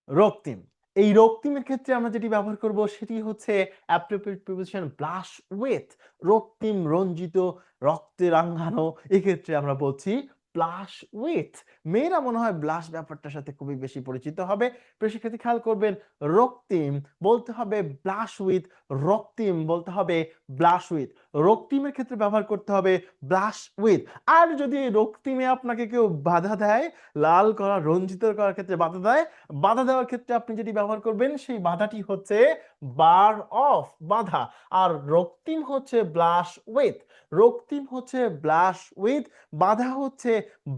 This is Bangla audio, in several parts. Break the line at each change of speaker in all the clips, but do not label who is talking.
রক্তিম। এই রক্তিমের ক্ষেত্রে আমরা যেটি ব্যবহার করব সেটি হচ্ছে appropriate preposition blush with। রক্তিম, রঞ্জিত, রক্তে রাঙানো, এক্ষেত্রে আমরা বলছি blush with। মেয়েরা মনে হয় ব্লাশ ব্যাপারটার সাথে খুবই বেশি পরিচিত হবে। প্রিয় শিক্ষার্থী খেয়াল করবেন, রক্তিম বলতে হবে blush with, রক্তিম বলতে হবে blush with। রক্তিমের ক্ষেত্রে ব্যবহার করতে হবে blush with। আর যদি এই রক্তিমে আপনাকে কেউ বাধা দেয়, লাল করা, রঞ্জিত করার ক্ষেত্রে বাধা দেয়, বাধা দেওয়ার ক্ষেত্রে আপনি যেটি ব্যবহার করবেন সেই বাধাটি হচ্ছে বার অফ, বাধা। আর রক্তিম হচ্ছে ব্লাশ উইথ, রক্তিম হচ্ছে ব্লাশ উইথ, বাধা হচ্ছে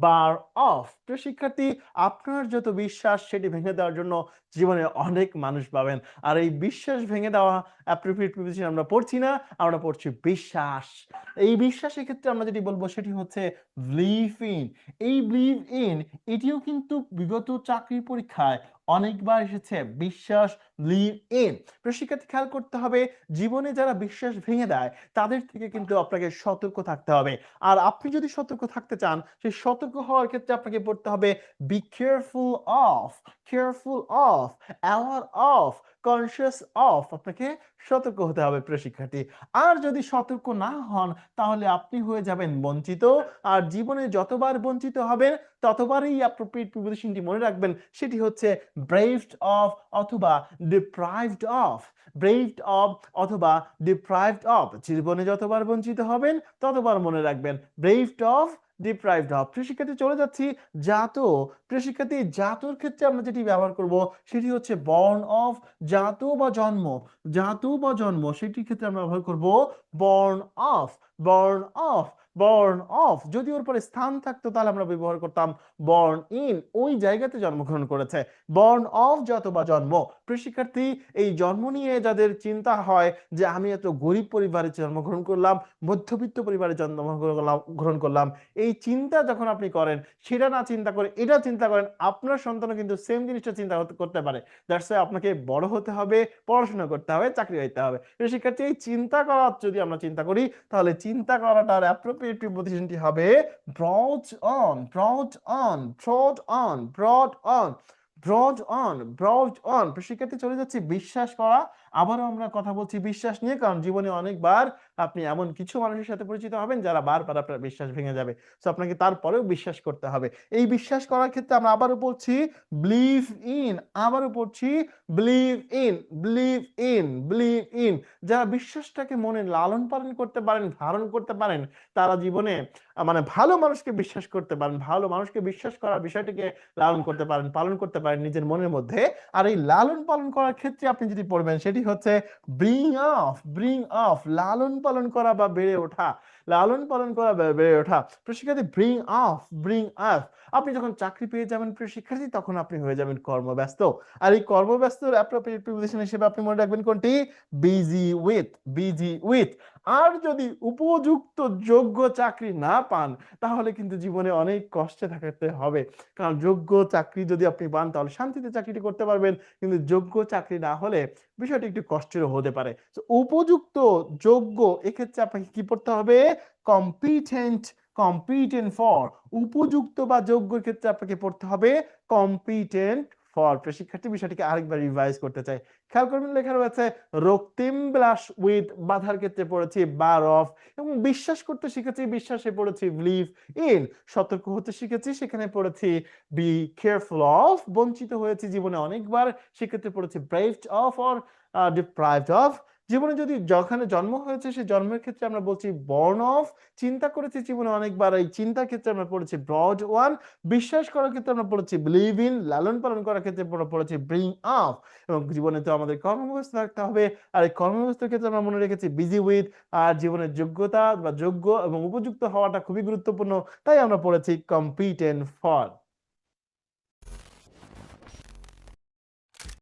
বার অফ। প্রিয় শিক্ষার্থী, আপনার যত বিশ্বাস সেটি ভেঙে দেওয়ার জন্য জীবনে অনেক মানুষ পাবেন। আর এই বিশ্বাস ভেঙে দেওয়া অ্যাপ্রোপ্রিয়েট প্রিপোজিশন আমরা পড়ছি না, আমরা পড়ছি বিশ্বাস। এই বিশ্বাসের ক্ষেত্রে আমরা যেটি বলবো সেটি হচ্ছে বিলিভ ইন। এই বিলিভ ইন এটিও কিন্তু বিগত চাকরির পরীক্ষায় অনেকবার এসেছে, বিশ্বাস, বিলিভ ইন। শিক্ষার্থী খেয়াল করতে হবে, জীবনে যারা বিশ্বাস ভেঙে দেয় তাদের থেকে কিন্তু আপনাকে সতর্ক থাকতে হবে। আর আপনি যদি সতর্ক থাকতে চান, সেই সতর্ক হওয়ার ক্ষেত্রে আপনাকে পড়তে হবে be careful of, careful of, aware of, conscious of. আপনাকে সতর্ক হতে হবে প্রিয় শিক্ষার্থী। আর যদি সতর্ক না হন তাহলে আপনি হয়ে যাবেন বঞ্চিত। আর জীবনে যতবার বঞ্চিত হবেন ততবারই অ্যাপ্রোপ্রিয়েট প্রিপোজিশনটি মনে রাখবেন, সেটি হচ্ছে ব্রেভড অফ অথবা ডিপ্রাইভড অফ। ব্রেভড অফ অথবা ডিপ্রাইভড অফ। জীবনে যতবার বঞ্চিত হবেন ততবার মনে রাখবেন ব্রেভড অফ, ডিপ্রাইভড অফ। প্রিয় শিক্ষার্থী চলে যাচ্ছি জাত। প্রিয় শিক্ষার্থী, জাতর ক্ষেত্রে আমরা যেটি ব্যবহার করব সেটি হচ্ছে বর্ন অফ। জাত বা জন্ম, জাত বা জন্ম, সেটির ক্ষেত্রে আমরা ব্যবহার করব born of, born of, born of. যদি ওর পরে স্থান থাকতো তাহলে আমরা ব্যবহার করতাম বর্ন ইন, ওই জায়গাতে জন্মগ্রহণ করেছে। বর্ন অফ জাত বা জন্ম। প্রিয় শিক্ষার্থী, এই জন্ম নিয়ে যাদের চিন্তা হয় যে আমি এত গরিব পরিবারে জন্মগ্রহণ করলাম, মধ্যবিত্ত পরিবারে জন্মগ্রহণ করলাম, এই চিন্তা যখন আপনি করেন, সেটা না চিন্তা করে এটা চিন্তা করেন, আপনার সন্তানও কিন্তু সেম জিনিসটা চিন্তা করতে পারে। দ্যাটস ওয়াই আপনাকে বড় হতে হবে, পড়াশোনা করতে হবে, চাকরি হইতে হবে। প্রিয় শিক্ষার্থী, এই চিন্তা করা যদি আমরা চিন্তা করি তাহলে চিন্তা করাটার অ্যাপ্রোপ্রিয়েট প্রিপোজিশনটি হবে brought on, brought on, brought on, brought on, brought on, brought on। শিক্ষার্থী চলে যাচ্ছি বিশ্বাস করা। আবারও আমরা কথা বলছি বিশ্বাস নিয়ে, কারণ জীবনে অনেকবার আপনি এমন কিছু মানুষের সাথে পরিচিত হবেন যারা বারবার আপনার বিশ্বাস ভেঙে যাবে। সো আপনাকে তারপরেও বিশ্বাস করতে হবে। এই বিশ্বাস করার ক্ষেত্রে আমরা আবারও পড়ছি বিলিভ ইন, আবারও পড়ছি believe in, believe in, believe in. যারা বিশ্বাসটাকে মনে লালন পালন করতে পারেন, ধারণ করতে পারেন, তারা জীবনে মানে ভালো মানুষকে বিশ্বাস করতে পারেন, ভালো মানুষকে বিশ্বাস করার বিষয়টিকে লালন করতে পারেন, পালন করতে পারেন নিজের মনের মধ্যে। আর এই লালন পালন করার ক্ষেত্রে আপনি যেটি পড়বেন সেটি হচ্ছে ব্রিং অফ, ব্রিং অফ, লালন পালন করা বা বেড়ে ওঠা, লালন পালন করা বা বেড়ে ওঠা। প্রিয় শিক্ষার্থী, ব্রিং অফ, ব্রিং অফ। আপনি যখন চাকরি পেয়ে যাবেন প্রিয় শিক্ষার্থী, তখন আপনি হয়ে যাবেন কর্মব্যস্ত। আর এই কর্মব্যস্তর অ্যাপ্রোপ্রিয়েট প্রিপোজিশন হিসেবে আপনি মনে রাখবেন কোনটি? Busy with, busy with. আর যদি উপযুক্ত যোগ্য চাকরি না পান তাহলে কিন্তু জীবনে অনেক কষ্টে থাকতে হবে। কারণ যোগ্য চাকরি যদি আপনি পান তাহলে শান্তিতে চাকরিটি করতে পারবেন, কিন্তু যোগ্য চাকরি না হলে বিষয়টি একটু কষ্টেরও হতে পারে। তো উপযুক্ত, যোগ্য, এক্ষেত্রে আপনাকে কি পড়তে হবে? Competent, competent for. উপযুক্ত বা যোগ্যর ক্ষেত্রে আপনাকে পড়তে হবে কম্পিটেন্ট ফর। শিক্ষার্থী, বিষয়টিকে আরেকবার রিভাইজ করতে চাই। খেয়াল করবেন লেখা রয়েছে রক্তিম ব্লাশ উইথ, বাধার ক্ষেত্রে পড়েছি বার অফ, এবং বিশ্বাস করতে শিখেছি, বিশ্বাসে পড়েছি বিলিভ ইন। সতর্ক হতে শিখেছি, সেখানে পড়েছি বি কেয়ারফুল অফ। বঞ্চিত হয়েছি জীবনে অনেকবার, সেক্ষেত্রে পড়েছি ব্রেভড অফ অর ডিপ্রাইভড অফ। জীবনে যদি যেখানে জন্ম হয়েছে সেই জন্মের ক্ষেত্রে আমরা বলছি বর্ন অফ। চিন্তা করেছি জীবনে অনেকবার, এই চিন্তার ক্ষেত্রে আমরা পড়েছি ব্রড ওয়ান। বিশ্বাস করার ক্ষেত্রে আমরা পড়েছি বিলিভ ইন। লালন পালন করার ক্ষেত্রে পড়েছি ব্রিং অফ। এবং জীবনে তো আমাদের কর্মব্যস্ত থাকতে হবে, আর এই কর্মব্যস্তের ক্ষেত্রে আমরা মনে রেখেছি বিজি উইথ। আর জীবনের যোগ্যতা বা যোগ্য এবং উপযুক্ত হওয়াটা খুবই গুরুত্বপূর্ণ, তাই আমরা পড়েছি কম্পিটেন্ট ফর।